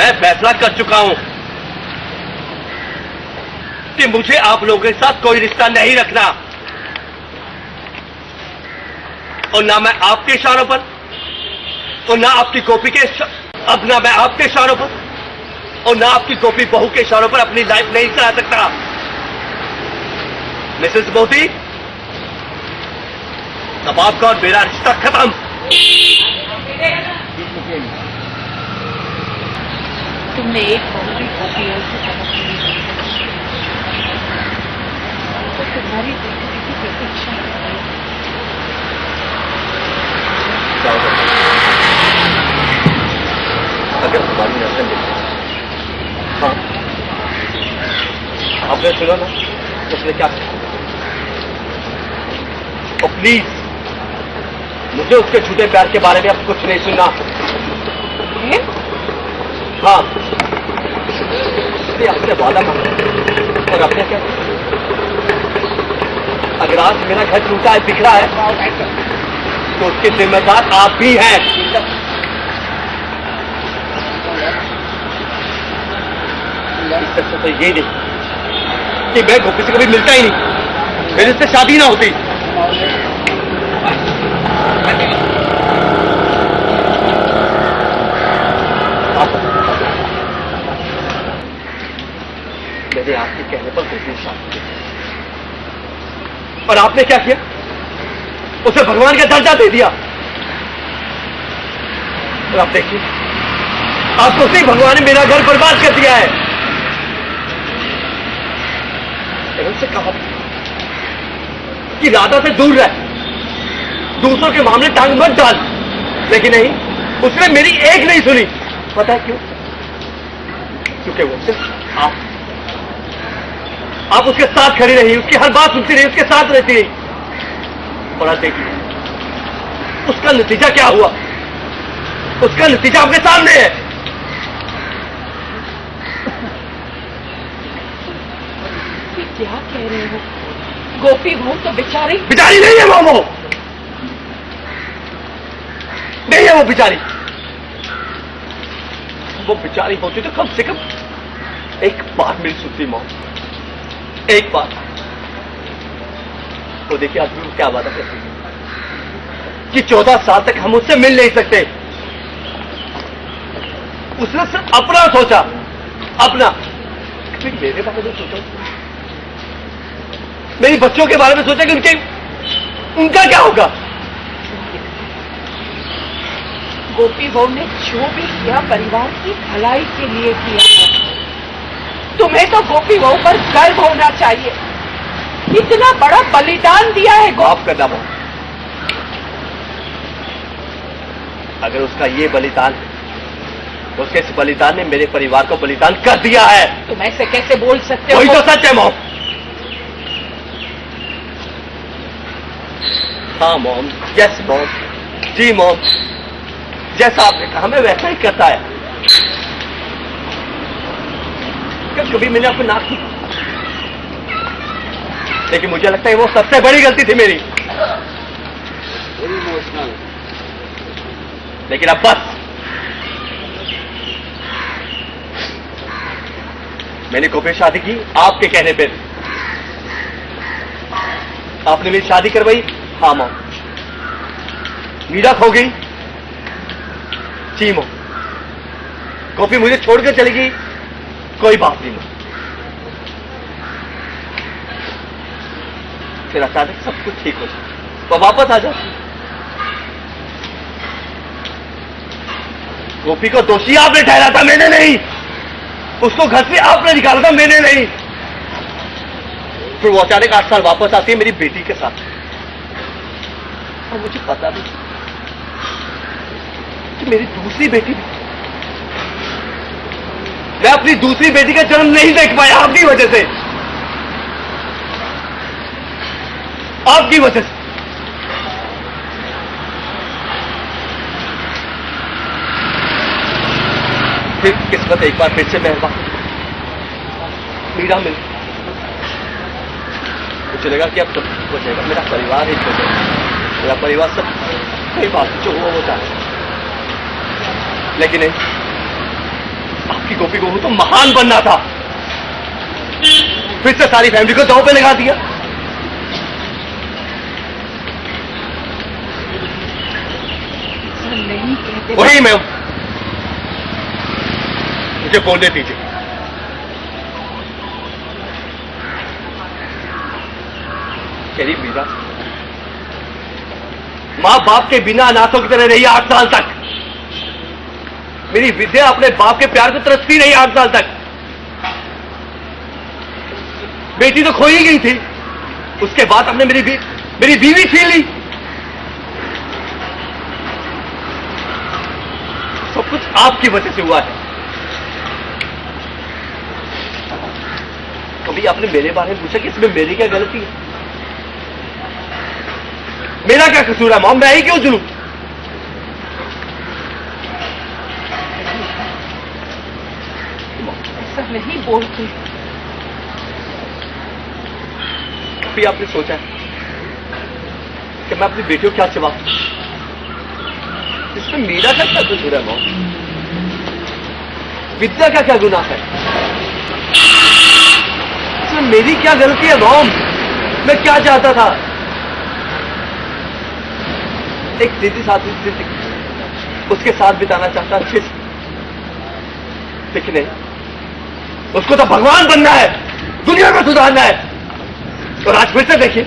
मैं फैसला कर चुका हूं कि मुझे आप लोगों के साथ कोई रिश्ता नहीं रखना, और ना मैं आपके इशारों पर और ना आपकी गोपी के अब ना मैं आपके इशारों पर और ना आपकी गोपी बहू के इशारों पर अपनी लाइफ नहीं चला सकता। मिसेस मोदी, अब आपका और मेरा रिश्ता खत्म। तुमने एक बाउंड्री गोपी और से समझ नहीं तो तुम्हारी जिंदगी की प्रतीक्षा अगर तुम्हारी नजर देखी, हाँ आपने सुना ना उसने क्या कहा? और प्लीज मुझे उसके झूठे प्यार के बारे में अब कुछ नहीं सुनना। हाँ, उसने आपसे वादा मांगा और आपने क्या किया? अगर आज मेरा घर टूटा है, बिखरा है, तो उसके जिम्मेदार आप भी हैं। तो ये नहीं कि मैं गोपी से कभी मिलता ही नहीं, मेरे से शादी ना होती। मैंने आपके कहने पर गोपी से शादी की, और आपने क्या किया? उसे भगवान का दर्जा दे दिया। और आप देखिए, आपको उसी भगवान ने मेरा घर बर्बाद कर दिया है। उनसे कहा कि राधा से दूर रह, दूसरों के मामले टांग मत डाल, लेकिन नहीं, उसने मेरी एक नहीं सुनी। पता है क्यों? क्योंकि वो सिर्फ आप उसके साथ खड़ी रही, उसकी हर बात सुनती रही, उसके साथ रहती रही। और आज देखिए उसका नतीजा क्या हुआ। उसका नतीजा आपके सामने है। क्या कह रहे हो? गोपी बहू तो बेचारी नहीं है वो नहीं है वो बेचारी। वो बेचारी होती तो कम से कम एक बार मेरी सुनती मौत, एक बार। तो देखिए आज भी क्या वादा करती है कि 14 साल तक हम उससे मिल नहीं सकते। उसने सिर्फ अपना सोचा, अपना। कभी मेरे बारे में सोचा, मेरी बच्चों के बारे में सोचा कि उनका क्या होगा। गोपी बहू ने जो भी किया परिवार की भलाई के लिए किया है। तुम्हें तो गोपी बहू पर गर्व होना चाहिए, इतना बड़ा बलिदान दिया है। माफ करना बहू, अगर उसका ये बलिदान, उसके इस बलिदान ने मेरे परिवार को बलिदान कर दिया है। तुम ऐसे कैसे बोल सकते हो? वही तो सच है मॉम। हाँ मॉम, यस मॉम, जी मॉम, जैसा आपने कहा मैं वैसा ही करता है। कभी मैंने आपको ना की, लेकिन मुझे लगता है वो सबसे बड़ी गलती थी मेरी। लेकिन अब बस, मैंने गोपी शादी की आपके कहने पे। आपने मेरी शादी करवाई, हाँ मॉम। मीरा खो गई, जी मॉम। गोपी मुझे छोड़कर चली गई, कोई बात नहीं मॉम। फिर अचानक सब कुछ ठीक हो जाए तो वापस आ जाती। गोपी को दोषी आपने ठहरा था, मैंने नहीं। उसको घर से आपने निकाला था, मैंने नहीं। फिर वो अचानक 8 साल वापस आती है मेरी बेटी के साथ, और मुझे पता भी कि मेरी दूसरी बेटी, मैं अपनी दूसरी बेटी का जन्म नहीं देख पाया आपकी वजह से, आपकी वजह से। फिर किस्मत एक बार फिर से मेहरबान, मीरा मिल। मुझे लगा कि अब तो हो जाएगा, मेरा परिवार ही हो जाएगा, मेरा परिवार सब कोई बात जो हुआ वो जाए। लेकिन नहीं, आपकी गोपी बहू तो महान बनना था, फिर से सारी फैमिली को दांव पे लगा दिया। नहीं कहते। वही मैं, मुझे बोलने दीजिए। मेरी मीरा मां बाप के बिना अनाथों की तरह रही 8 साल तक। मेरी विद्या अपने बाप के प्यार को तरसती रही 8 साल तक। बेटी तो खो ही गई थी, उसके बाद हमने मेरी बीवी छीन ली। सब कुछ आपकी वजह से हुआ है। कभी आपने मेरे बारे में पूछा कि इसमें मेरी क्या गलती है? मेरा क्या कसूर है मॉम? मैं ही क्यों चुनूं? ऐसा नहीं बोलते। कभी आपने सोचा है कि मैं अपनी बेटियों को क्या जवाब दूं? इसमें मेरा का क्या कसूर है मॉम? विद्या का क्या गुनाह है? इसमें मेरी क्या गलती है मॉम? मैं क्या चाहता था? एक सीधी साथी जिंदगी उसके साथ बिताना चाहता अच्छे से, लेकिन नहीं, उसको तो भगवान बनना है, दुनिया को सुधारना है। और आज फिर से देखिए,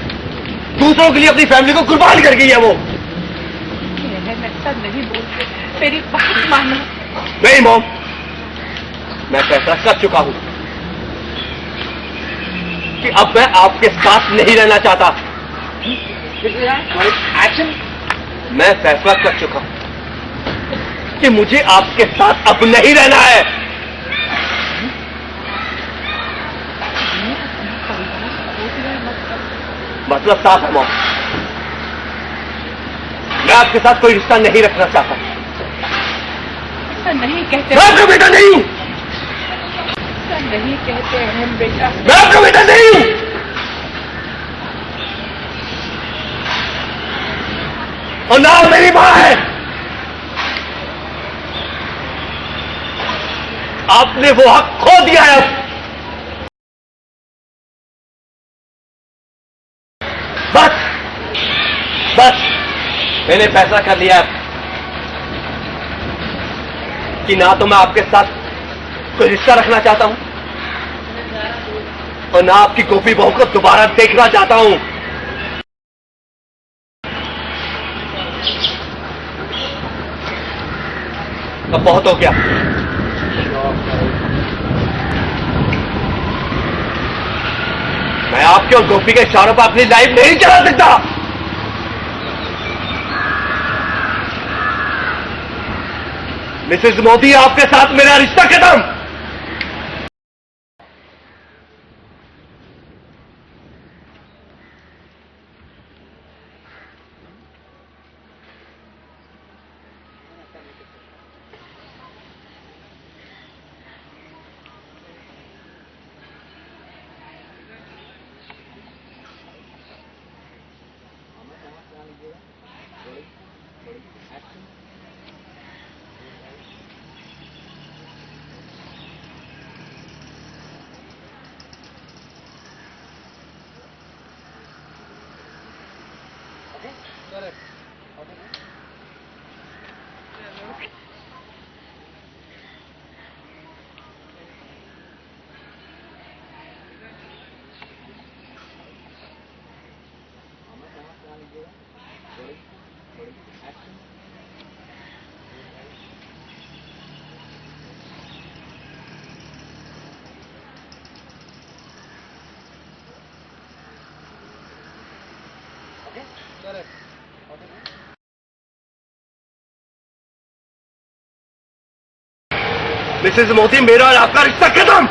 दूसरों के लिए अपनी फैमिली को कुर्बान कर गई है वो। ऐसा नहीं बोलते, मेरी बात मानो। नहीं मॉम, मैं फैसला कर चुका हूं कि अब मैं आपके साथ नहीं रहना चाहता। एक्शन। मैं फैसला कर चुका हूं कि मुझे आपके साथ अब नहीं रहना है। मतलब साफ है मॉम, मैं आपके साथ कोई रिश्ता नहीं रखना चाहता। ऐसा नहीं कहते। मैं आपका बेटा नहीं हूं। ऐसा नहीं कहते हैं बेटा। मैं आपका बेटा नहीं हूं। और ना मेरी मां है। आपने वो हक खो दिया है। बस बस, मैंने फैसला कर लिया है कि ना तो मैं आपके साथ कोई रिश्ता रखना चाहता हूं और ना आपकी गोपी बहू को दोबारा देखना चाहता हूं। अब बहुत हो गया। मैं आपके और गोपी के इशारों पर अपनी लाइफ नहीं चला सकता। मिसेस मोदी, आपके साथ मेरा रिश्ता खत्म। मिसेस मोदी, मेरा और आपका रिश्ता खत्म।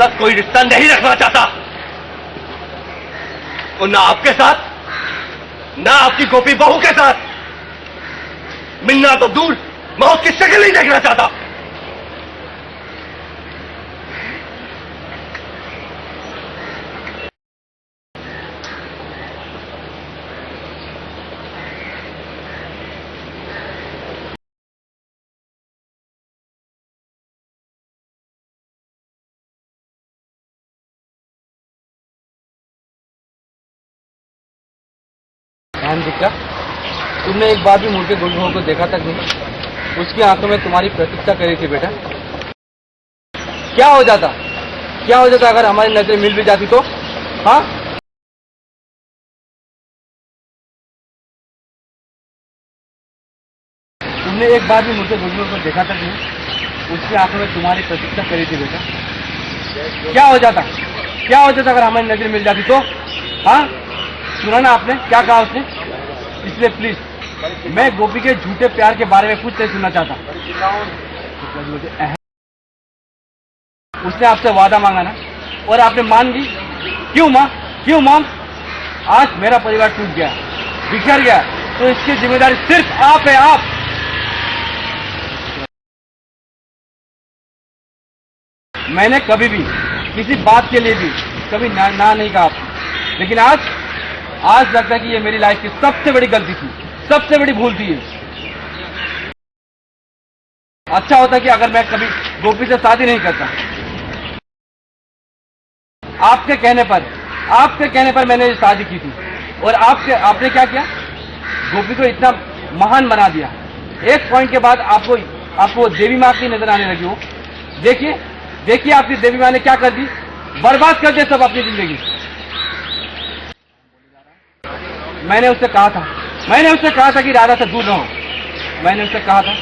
साथ कोई रिश्ता नहीं रखना चाहता, और ना आपके साथ, ना आपकी गोपी बहू के साथ। मिलना तो दूर, मैं उसकी शक्ल नहीं देखना चाहता। बहन दीक्षा, तुमने एक बार भी मुड़ के गुलबहू को देखा तक नहीं। उसकी आंखों में तुम्हारी प्रतीक्षा करी थी बेटा। क्या हो जाता अगर हमारी नजरें मिल भी जाती तो? हाँ, तुमने एक बार भी मुड़ के गुलबहू को देखा तक नहीं। उसकी आंखों में तुम्हारी प्रतीक्षा करी थी बेटा। क्या हो जाता अगर हमारी नजरें मिल जाती तो? हाँ, सुना ना आपने क्या कहा उसने? इसलिए प्लीज, मैं गोपी के झूठे प्यार के बारे में कुछ नहीं सुनना चाहता। उसने आपसे वादा मांगा ना, और आपने मान ली। क्यों माँ? क्यों मॉम? आज मेरा परिवार टूट गया, बिखर गया, तो इसकी जिम्मेदारी सिर्फ आप है, आप। मैंने कभी भी किसी बात के लिए भी कभी ना नहीं कहा आपको, लेकिन आज लगता है कि ये मेरी लाइफ की सबसे बड़ी गलती थी, सबसे बड़ी भूल थी। अच्छा होता कि अगर मैं कभी गोपी से शादी नहीं करता। आपके कहने पर मैंने ये शादी की थी, और आपने क्या किया? गोपी को इतना महान बना दिया। एक पॉइंट के बाद आपको देवी माँ की नजर आने लगी हो। देखिए आपकी देवी माँ ने क्या कर दी, बर्बाद कर दिया सब अपनी जिंदगी। मैंने उससे कहा था कि राधा से दूर रहो। मैंने उससे कहा था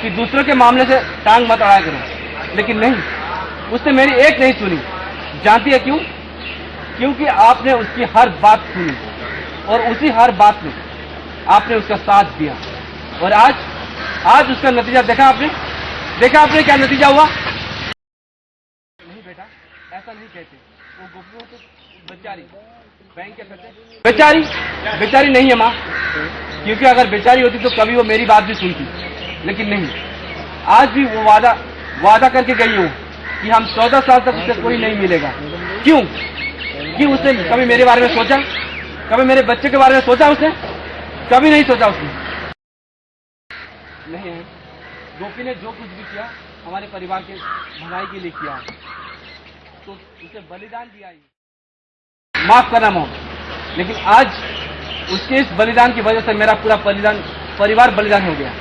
कि दूसरों के मामले से टांग मत अड़ाया करो, लेकिन नहीं, उसने मेरी एक नहीं सुनी। जानती है क्यों? क्योंकि आपने उसकी हर बात सुनी, और उसी हर बात में आपने उसका साथ दिया। और आज उसका नतीजा देखा आपने क्या नतीजा हुआ? नहीं बेटा, ऐसा नहीं कहते। वो गोपियों को बेचारी बैंक के पैसे बेचारी नहीं है माँ, क्योंकि अगर बेचारी होती तो कभी वो मेरी बात भी सुनती, लेकिन नहीं। आज भी वो वादा करके गई हो कि हम 14 साल तक उससे कोई नहीं मिलेगा। क्यों? उसने कभी मेरे बारे में सोचा? कभी मेरे बच्चे के बारे में सोचा उसने? कभी नहीं सोचा उसने। नहीं है, गोपी ने जो कुछ भी किया हमारे परिवार के भलाई के लिए किया, तो उसे बलिदान दिया ही। माफ करना मॉम, लेकिन आज उसके इस बलिदान की वजह से मेरा पूरा परिवार बलिदान हो गया।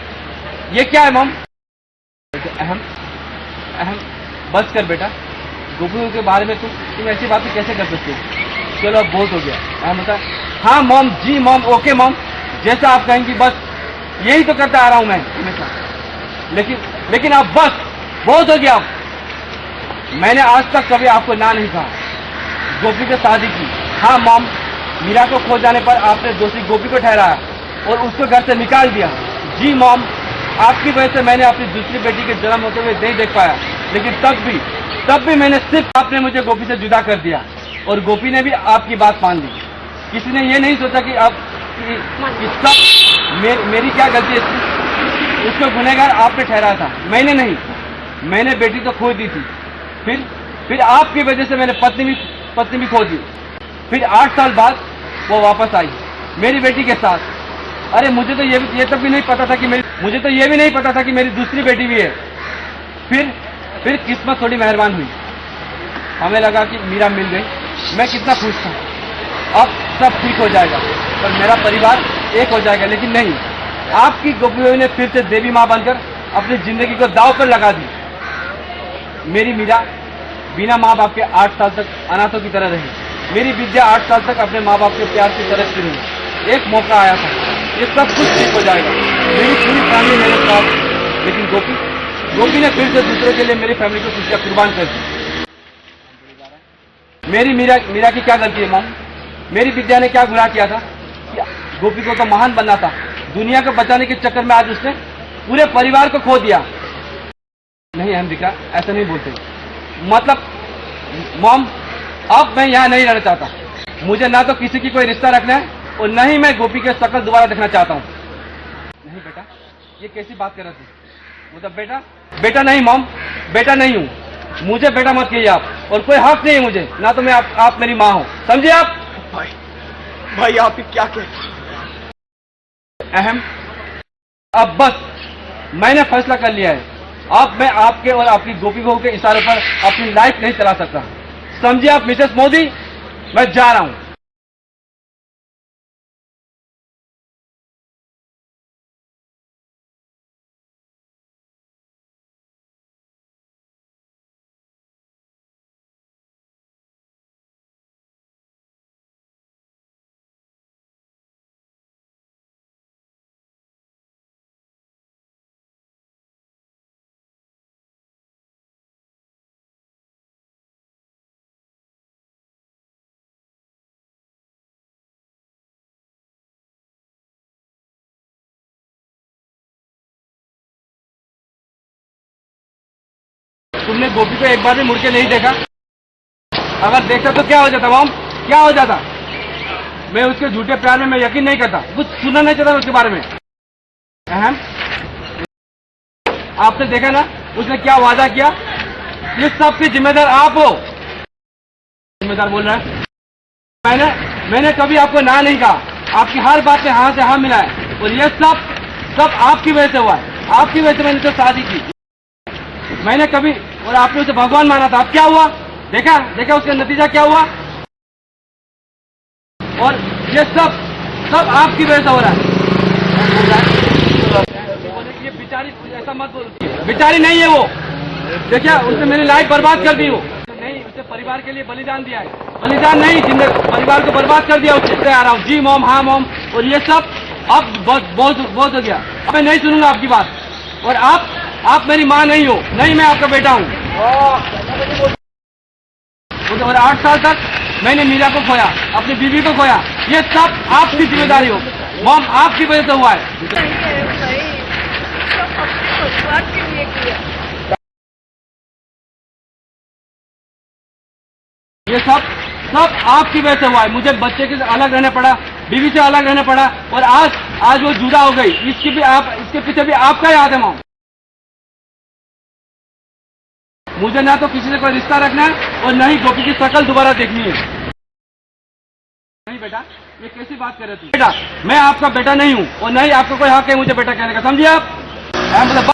ये क्या है मॉम? अहम बस कर बेटा, गोपी के बारे में तुम ऐसी बातें कैसे कर सकते हो? चलो अब बहुत हो गया। अहम होता है, हाँ मॉम, जी मॉम, ओके मॉम, जैसा आप कहेंगी, बस यही तो करता आ रहा हूं मैं हमेशा। लेकिन अब बस बहुत हो गया। अब मैंने आज तक कभी आपको ना नहीं कहा। गोपी से शादी की, हाँ मॉम, मीरा को खो जाने पर आपने दोषी गोपी को ठहराया और उसको घर से निकाल दिया। जी मॉम, आपकी वजह से मैंने अपनी दूसरी बेटी के जन्म होते हुए नहीं देख पाया, लेकिन तब भी मैंने सिर्फ आपने मुझे गोपी से जुदा कर दिया, और गोपी ने भी आपकी बात मान ली। किसी ने ये नहीं सोचा कि अब सब मेरी क्या गलती है? उसको गुनहगार आपने ठहराया था, मैंने नहीं। मैंने बेटी तो खो दी थी, फिर आपकी वजह से मैंने पत्नी भी खो दी। फिर 8 साल बाद वो वापस आई मेरी बेटी के साथ। अरे मुझे तो ये तब भी नहीं पता था कि मेरी दूसरी बेटी भी है। फिर किस्मत थोड़ी मेहरबान हुई, हमें लगा कि मीरा मिल गई। मैं कितना खुश था, अब सब ठीक हो जाएगा और मेरा परिवार एक हो जाएगा। लेकिन नहीं, आपकी गोपियों ने फिर से देवी माँ बनकर अपनी जिंदगी को दांव पर लगा दी। मेरी मीरा बिना माँ बाप के 8 साल तक अनाथों की तरह रही। मेरी विद्या 8 साल तक अपने माँ बाप के प्यार की तरफ रही। एक मौका आया था, ये सब कुछ ठीक हो जाएगा, मेरी पूरी फैमिली मेरे साथ। लेकिन गोपी ने फिर से दूसरों के लिए मेरी फैमिली को खुशियां कुर्बान कर दी। मेरी मीरा की क्या गलती है मॉम? मेरी विद्या ने क्या गुनाह किया था? गोपी को तो महान बनना था, दुनिया को बचाने के चक्कर में आज उसने पूरे परिवार को खो दिया। नहीं अहम दिखा, ऐसा नहीं बोलते। मॉम, अब मैं यहाँ नहीं रहना चाहता। मुझे ना तो किसी की कोई रिश्ता रखना है और न ही मैं गोपी के शक्ल दोबारा देखना चाहता हूँ। नहीं बेटा, ये कैसी बात कर रहे थे? मतलब बेटा नहीं मॉम, बेटा नहीं हूँ। मुझे बेटा मत कहिए आप, और कोई हक नहीं है मुझे, ना तो मैं आप मेरी माँ हो, समझे आप? भाई आप ये क्या कह? अहम, अब बस मैंने फैसला कर लिया है। अब मैं आपके और आपकी गोपी बहू के इशारों पर अपनी लाइफ नहीं चला सकता, समझिए आप मिसेस मोदी? मैं जा रहा हूं। तुमने गोपी को एक बार भी मुड़ के नहीं देखा? अगर देखता तो क्या हो जाता मॉम, क्या हो जाता? मैं उसके झूठे प्यार में मैं यकीन नहीं करता, कुछ सुनना नहीं चाहता उसके बारे में। अहम, आपने देखा ना उसने क्या वादा किया? ये सब की जिम्मेदार आप हो। जिम्मेदार बोल रहा है? मैंने कभी आपको ना नहीं कहा, आपकी हर बात में हाँ से हाँ मिला है, और ये सब आपकी वजह से हुआ है। आपकी वजह से मैंने तो शादी की, मैंने कभी, और आपने उसे भगवान माना था। अब क्या हुआ? देखा उसका नतीजा क्या हुआ? और ये सब आपकी वजह से हो रहा है। ये बेचारी, ऐसा मत बोलो, बेचारी नहीं है वो। देखिए उसने मेरी लाइफ बर्बाद कर दी। वो नहीं, उसे परिवार के लिए बलिदान दिया है। बलिदान नहीं, जिंदगी परिवार को बर्बाद कर दिया। उससे आ रहा हूँ, जी मॉम, हाँ मॉम, और ये सब अब बहुत हो गया। अब मैं नहीं सुनूंगा आपकी बात, और आप मेरी माँ नहीं हो, नहीं मैं आपका बेटा हूँ। और 8 साल तक मैंने मीरा को खोया, अपनी बीवी को खोया। ये सब आपकी जिम्मेदारी हो मॉम, आपकी वजह से हुआ है। ये सब आपकी वजह से हुआ है। मुझे बच्चे से अलग रहना पड़ा, बीवी से अलग रहना पड़ा, और आज वो जुदा हो गई। इसके पीछे भी आपका ही हाथ है मॉम। मुझे ना तो किसी से कोई रिश्ता रखना है और न ही गोपी की शक्ल दोबारा देखनी है। नहीं बेटा, ये कैसी बात कर रहे थे? बेटा, मैं आपका बेटा नहीं हूँ, और न ही आपको कोई हक है मुझे बेटा कहने का, समझिए आप? मतलब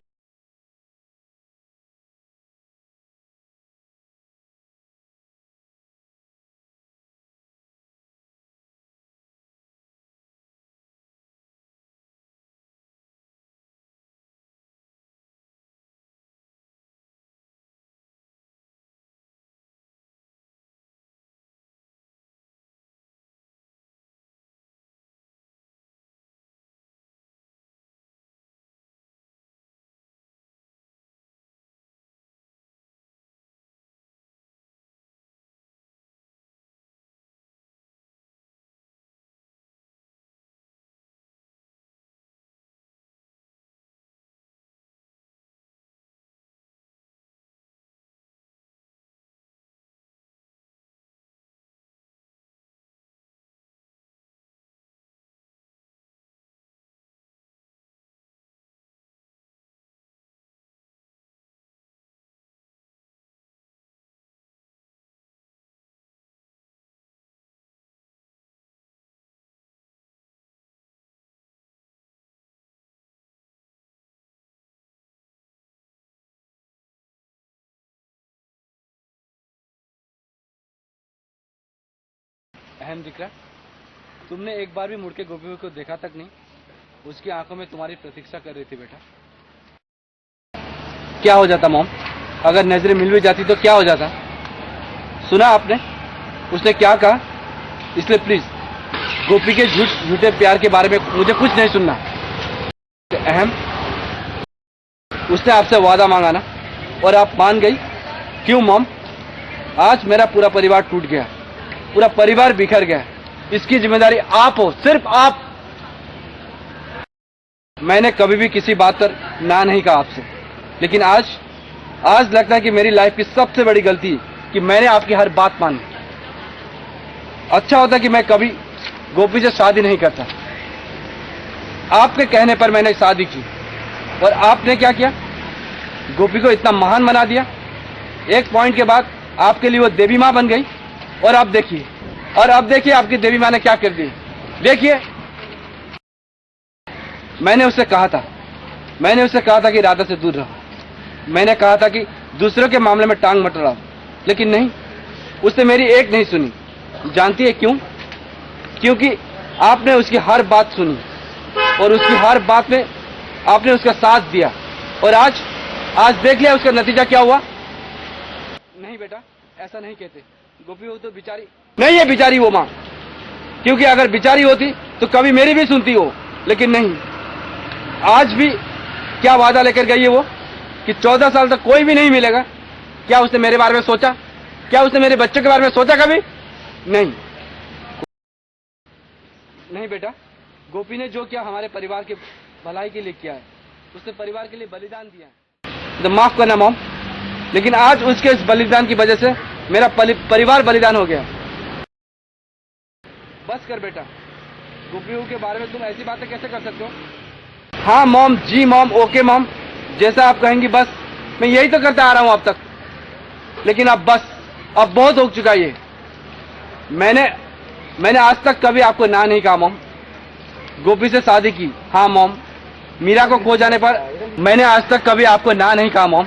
अहम दिख रहा, तुमने एक बार भी मुड़ के गोपी को देखा तक नहीं। उसकी आंखों में तुम्हारी प्रतीक्षा कर रही थी बेटा। क्या हो जाता मॉम, अगर नजरें मिल भी जाती तो क्या हो जाता? सुना आपने उसने क्या कहा? इसलिए प्लीज गोपी के झूठे प्यार के बारे में मुझे कुछ नहीं सुनना। अहम, उसने आपसे वादा मांगा ना, और आप मान गई। क्यों मॉम? आज मेरा पूरा परिवार टूट गया, पूरा परिवार बिखर गया। इसकी जिम्मेदारी आप हो, सिर्फ आप। मैंने कभी भी किसी बात पर ना नहीं कहा आपसे, लेकिन आज लगता है कि मेरी लाइफ की सबसे बड़ी गलती कि मैंने आपकी हर बात मानी। अच्छा होता कि मैं कभी गोपी से शादी नहीं करता। आपके कहने पर मैंने शादी की और आपने क्या किया, गोपी को इतना महान बना दिया। एक पॉइंट के बाद आपके लिए वो देवी माँ बन गई। और अब देखिए आपकी देवी माँ ने क्या कर दी। देखिए, मैंने उससे कहा था कि राधा से दूर रहो। मैंने कहा था कि दूसरों के मामले में टांग मत अड़ाओ, लेकिन नहीं, उसने मेरी एक नहीं सुनी। जानती है क्यों? क्योंकि आपने उसकी हर बात सुनी और उसकी हर बात में आपने उसका साथ दिया। और आज देख लिया उसका नतीजा क्या हुआ। नहीं बेटा, ऐसा नहीं कहते। गोपी वो तो बिचारी नहीं है, बिचारी वो माँ। क्योंकि अगर बिचारी होती तो कभी मेरी भी सुनती हो, लेकिन नहीं। आज भी क्या वादा लेकर गई है वो कि 14 साल तक कोई भी नहीं मिलेगा। क्या उसने मेरे बारे में सोचा? क्या उसने मेरे बच्चों के बारे में सोचा कभी? नहीं बेटा, गोपी ने जो किया हमारे परिवार के भलाई के लिए किया है। उसने परिवार के लिए बलिदान दिया है। तो माफ करना मॉम, लेकिन आज उसके इस बलिदान की वजह से मेरा परिवार बलिदान हो गया। बस कर बेटा, गोपियों के बारे में तुम ऐसी बातें कैसे कर सकते हो? हाँ मॉम, जी मॉम, ओके मॉम, जैसा आप कहेंगी। बस मैं यही तो करता आ रहा हूं अब तक, लेकिन अब बस, अब बहुत हो चुका ये। मैंने आज तक कभी आपको ना नहीं कहा मॉम। गोपी से शादी की, हाँ मॉम। मीरा को खो जाने पर मैंने आज तक कभी आपको ना नहीं कहा मॉम।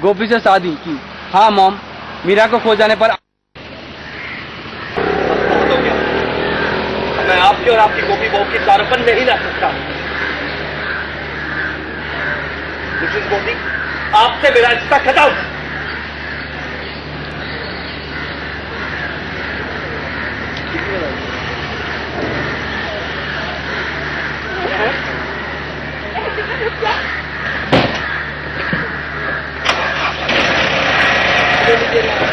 गोपी से शादी की, हाँ मॉम। मीरा को खो जाने पर मैं आपकी और आपकी गोपी बहू की तारपन नहीं ला सकता। मिसेस गोपी, आपसे मेरा रिश्ता खत्म। क्या